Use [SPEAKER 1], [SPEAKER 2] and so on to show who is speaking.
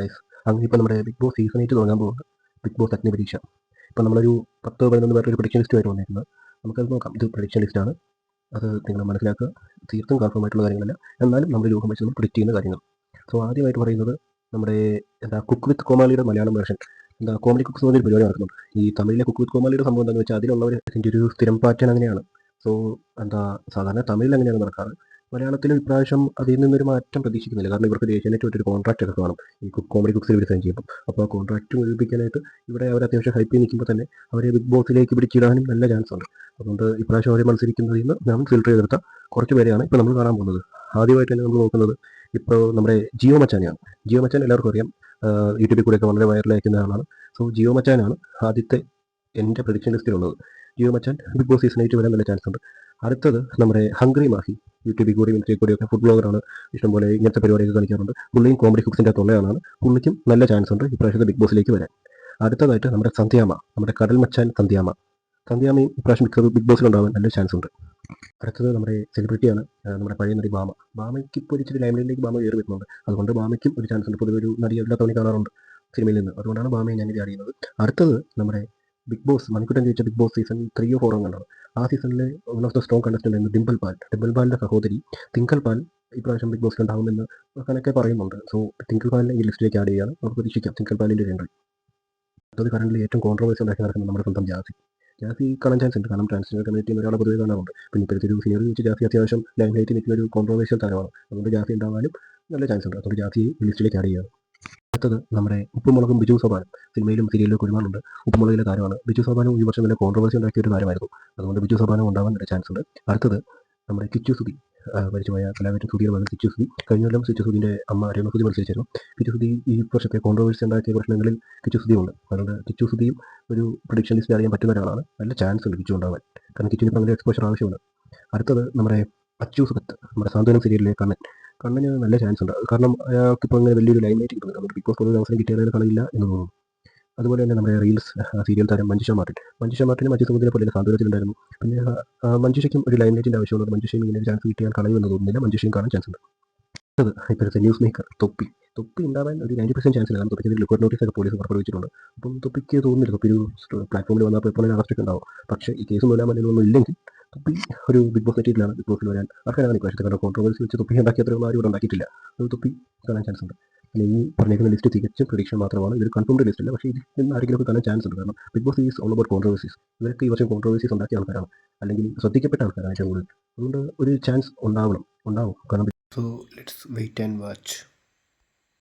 [SPEAKER 1] Guys, അങ്ങനെ ഇപ്പോൾ നമ്മുടെ ബിഗ് ബോസ് സീസൺ 8 തുടങ്ങാൻ പോകുന്നത്. Bigg Boss Agnipareeksha. ഇപ്പോൾ നമ്മളൊരു 10-11 പേരുടെ ഒരു പ്രഡിക്ഷൻ ലിസ്റ്റുമായിട്ട് വന്നിരുന്നത്. നമുക്കത് നോക്കാം. ഇത് പ്രഡിക്ഷൻ ലിസ്റ്റാണ്. അത് നിങ്ങൾ മനസ്സിലാക്കുക. തീർത്തും കൺഫേം ആയിട്ടുള്ള കാര്യങ്ങളല്ല, എന്നാലും നമ്മൾ രൂപം വെച്ച് നമ്മൾ പ്രിഡിക്റ്റ് ചെയ്യുന്ന കാര്യങ്ങൾ. സോ ആദ്യമായിട്ട് പറയുന്നത് നമ്മുടെ കുക്ക് വിത്ത് കോമാളിയുടെ മലയാളം വേർഷൻ. കോമഡി കുക്സ് എന്നൊരു പരിപാടി നടക്കുന്നുണ്ട്. ഈ തമിഴിലെ കുക്ക് വിത്ത് കോമാളിയുടെ സംഭവം എന്താണെന്ന് വെച്ചാൽ അതിലുള്ളവർ അതിൻ്റെ ഒരു സ്ഥിരം പാറ്റേൺ അങ്ങനെയാണ്. സോ സാധാരണ തമിഴിൽ അങ്ങനെയാണ് നടക്കാറ്. മലയാളത്തിലും ഇപ്രാവശ്യം അതിൽ നിന്നൊരു മാറ്റം പ്രതീക്ഷിക്കുന്നില്ല. കാരണം ഇവർക്ക് ഏഷ്യാനെറ്റുമായിട്ട് ഒരു കോൺട്രാക്റ്റ് ഒക്കെ കാണും ഈ കോമഡി കുക്സിൽ ഇവർ സൈൻ ചെയ്യുമ്പോൾ. അപ്പോൾ ആ കോൺട്രാക്റ്റ് മുഴുവിപ്പിക്കാനായിട്ട് ഇവിടെ അവർ അത്യാവശ്യം ഹൈപ്പ് ചെയ്ത് നിൽക്കുമ്പോൾ തന്നെ അവരെ ബിഗ് ബോസിലേക്ക് പിടിച്ചിടാനും നല്ല ചാൻസ് ഉണ്ട്. അതുകൊണ്ട് ഇപ്രാവശ്യം അവരെ മത്സരിക്കുന്നതിൽ നിന്ന് ഞാൻ ഫിൽട്ടർ ചെയ്തെടുത്ത കുറച്ച് പേരെയാണ് ഇപ്പോൾ നമ്മൾ കാണാൻ പോകുന്നത്. ആദ്യമായിട്ട് തന്നെ നമ്മൾ നോക്കുന്നത് ഇപ്പോൾ നമ്മുടെ ജിയോ മച്ചാനെയാണ്. ജിയോ മച്ചാൻ എല്ലാവർക്കും അറിയാം, യൂട്യൂബിൽ കൂടെയൊക്കെ വളരെ വൈറലായിരിക്കുന്ന ആളാണ്. സോ ജിയോ മച്ചാനാണ് ആദ്യത്തെ എൻ്റെ പ്രഡിക്ഷൻ ലിസ്റ്റിലുള്ളത്. ജിയോ മച്ചാൻ ബിഗ് ബോസ് സീസൺ 8 വരാൻ നല്ല ചാൻസ് ഉണ്ട്. അടുത്തത് നമ്മുടെ ഹംഗ്രി മാഹി. യൂട്യൂബിൽ കൂടി ഇൻസ്റ്റയിൽ കൂടിയൊക്കെ ഫുഡ് ബ്ലോഗറാണ്. ഇഷ്ടംപോലെ ഇങ്ങനത്തെ പരിപാടിയൊക്കെ കളിക്കാറുണ്ട്. പുള്ളിയും കോമഡി കുക്സിൻ്റെ തൊള്ളയാളാണ്. പുള്ളിക്കും നല്ല ചാൻസ് ഉണ്ട് ഇപ്രാവശ്യത്തെ ബിഗ് ബോസിലേക്ക് വരാൻ. അടുത്തതായിട്ട് നമ്മുടെ സന്ധ്യാമ്മ, നമ്മുടെ കടൽ മച്ചാൻ സന്ധ്യാമ്മ. സന്ധ്യാമ്മയും ഇപ്രാവശ്യം ബിഗ് ബോസിലുണ്ടാവാൻ നല്ല ചാൻസ് ഉണ്ട്. അടുത്തത് നമ്മുടെ സെലിബ്രിറ്റിയാണ്, നമ്മുടെ പഴയ നടി ഭാമ. ഭാമയ്ക്ക് ഇപ്പോൾ ഇച്ചിരി ലൈംലൈറ്റിലേക്ക് ഭാമ കയറി വരുന്നുണ്ട്. അതുകൊണ്ട് ഭാമയ്ക്കും ഒരു ചാൻസ് ഉണ്ട്. പൊതുവെ ഒരു നടി എല്ലാ തവണ കാണാറുണ്ട് സിനിമയിൽ നിന്ന്. അതുകൊണ്ടാണ് ഭാമയെ ഞാനിത് അറിയുന്നത്. അടുത്തത് നമ്മുടെ ബിഗ് ബോസ് മണിക്കുട്ടൻ ജയിച്ച ബിഗ് ബോസ് സീസൺ 3 or 4 കണ്ടാണ്. ആ സീസണിലെ one of the strong contestant ആയിരുന്നു ഡിംപിൾ പാൽ. ഡിംപിൾ പാലിൻ്റെ സഹോദരി തിങ്കൽ പാൽ ഇപ്രാവശ്യം ബിഗ് ബോസിൽ ഉണ്ടാകുമെന്ന് അങ്ങനെയൊക്കെ പറയുന്നുണ്ട്. സോ തിങ്കൽ പാലിനെ ഈ ലിസ്റ്റിലേക്ക് ആഡ് ചെയ്യുകയാണ്. നമുക്ക് പ്രതീക്ഷിക്കാം തിങ്കൽ പാലിൻ്റെ ഒരു എൻട്രി. അടുത്തത് കറണ്ടിൽ ഏറ്റവും കോൺട്രവേഴ്സി ഉണ്ടാക്കി നടക്കുന്ന നമ്മുടെ സ്വന്തം ജാസി കാണാൻ ചാൻസ് ഉണ്ട്. കാരണം ട്രാൻസ്ജെൻഡർ കമ്മ്യൂണിറ്റി ഒരാളെ പൊതുവെ കാണാറുണ്ട്. പിന്നെ ഇപ്പോഴത്തെ ഒരു സീനിയർ വെച്ച് ജാസി അത്യാവശ്യം ലൈം ലൈറ്റ് നിൽക്കുന്ന ഒരു കോൺട്രവേഴ്ഷ്യൽ താരമാണ്. അതുകൊണ്ട് ജാസി ഉണ്ടാകാനും നല്ല ചാൻസ് ഉണ്ട്. അതുകൊണ്ട് ജാസി ലിസ്റ്റിലേക്ക് ആഡ് ചെയ്യുകയാണ്. അടുത്തത് നമ്മുടെ ഉപ്പുമുളകും ബിജു സോപാനും. സിനിമയിലും സീരിയലിലും ഒരുപാടുണ്ട്. ഉപ്പുമുളകിലെ താരമാണ് ബിജു സോപാനും. ഈ വർഷം നല്ല കോൺട്രവേഴ്സി ഉണ്ടാക്കിയ ഒരു താരമായിരുന്നു. അതുകൊണ്ട് ബിജു സോപാനും ഉണ്ടാവാൻ നല്ല ചാൻസ് ഉണ്ട്. അടുത്തത് നമ്മുടെ കിച്ചു സുധി, മരിച്ചുപോയ കലാകാരൻ സുധിയുടെ മകൻ കിച്ചു സുധി. കഴിഞ്ഞ കൊല്ലം കിച്ചു സുധിൻ്റെ അമ്മ രേണുസുധി മത്സരിച്ചിരുന്നു. കിച്ചു സുധി ഈ വർഷത്തെ കോൺട്രവേഴ്സി ഉണ്ടാക്കിയ പ്രശ്നങ്ങളിൽ കിച്ചു സുധി ഉണ്ട്. അതുകൊണ്ട് കിച്ചു സുധിയും ഒരു പ്രഡിക്ഷൻ ലിസ്റ്റ് അറിയാൻ പറ്റുന്ന ഒരാളാണ്. നല്ല ചാൻസ് ഉണ്ട് കിച്ചു ഉണ്ടാവാൻ. കാരണം കിച്ചുവിന് ഇപ്പം അങ്ങനെ എക്സ്പോഷർ ആവശ്യമുണ്ട്. അടുത്തത് നമ്മുടെ അച്ചു സുഖത്ത്, നമ്മുടെ സാന്ത്വനം സീരിയലിലെ കണ്ണന് നല്ല ചാൻസ് ഉണ്ട്. കാരണം അയാൾക്കിപ്പോൾ അങ്ങനെ വലിയൊരു ലൈം ലൈറ്റ് കിട്ടുന്നുണ്ട്. അതുകൊണ്ട് ബിഗ് ബോസ് ഒരു അവസരം കിട്ടിയാൽ കളിയില്ല എന്ന് തോന്നുന്നു. അതുപോലെ തന്നെ നമ്മുടെ റീൽസ് സീരിയൽ താരം മഞ്ജുഷ മാർട്ടിനും അജി സുമുദ്രെ പോലെ സാന്ത്വനത്തിലുണ്ടായിരുന്നു. പിന്നെ മഞ്ജുഷയ്ക്കും ഒരു ലൈം ലൈറ്റിൻ്റെ ആവശ്യമുള്ളത്. മഞ്ജുഷയും ഇങ്ങനെ ഒരു ചാൻസ് കിട്ടിയാൽ കളയുമെന്ന് തോന്നുന്നില്ല. മഞ്ജുഷയും കാണാൻ ചാൻസ് ഉണ്ട്. അടുത്തത് ഇപ്പോഴത്തെ ന്യൂസ് മേക്കർ തൊപ്പി ഉണ്ടാവാൻ ഒരു 90% ചാൻസ് ഇല്ല. കാരണം തൊപ്പിക്ക് ലുക്കൗട്ട് നോട്ടീസൊക്കെ പോലീസ് പുറപ്പെടുവിച്ചിട്ടുണ്ട്. അപ്പം തൊപ്പിക്ക് തോന്നുന്നില്ല തൊപ്പി ഒരു പ്ലാറ്റ്ഫോമിൽ വന്നപ്പോൾ എപ്പോഴും അറസ്റ്റൊക്കെ ഉണ്ടാവും. പക്ഷേ ഈ കേസ് മൂലമൊന്നും ഇല്ലെങ്കിൽ തൊപ്പി ഒരു ബിഗ് ബോസ് നെറ്റിലാണ് ബിഗ് ബോസിൽ വരാൻ ആർക്കാണ് ഇപ്രാവശ്യത്തെ. കാരണം കോൺട്രവേഴ്സി വെച്ച് തൊപ്പി ഉണ്ടാക്കിയത്രയൊന്നും ആരും ഇവിടെ ഉണ്ടാക്കിയിട്ടില്ല. അത് തൊപ്പി കാണാൻ ചാൻസ് ഉണ്ട്. പിന്നെ ഈ പറഞ്ഞിരിക്കുന്ന ലിസ്റ്റ് തികച്ചും പ്രഡിക്ഷൻ മാത്രമാണ്. ഇതൊരു കൺഫേംഡ് ലിസ്റ്റ് അല്ല. പക്ഷേ ഇതിൽ നിന്ന് ആരെങ്കിലും കാണാൻ ചാൻസ് ഉണ്ട്. കാരണം Bigg Boss is all about controversies. ഇവരൊക്കെ ഈ വർഷം കോൺട്രവേഴ്സീസ് ഉണ്ടാക്കിയ ആൾക്കാരാണ്, അല്ലെങ്കിൽ ശ്രദ്ധിക്കപ്പെട്ട ആൾക്കാരാണ് ഏറ്റവും കൂടുതൽ. അതുകൊണ്ട് ഒരു ചാൻസ് ഉണ്ടാവും. കാരണം so let's wait and watch.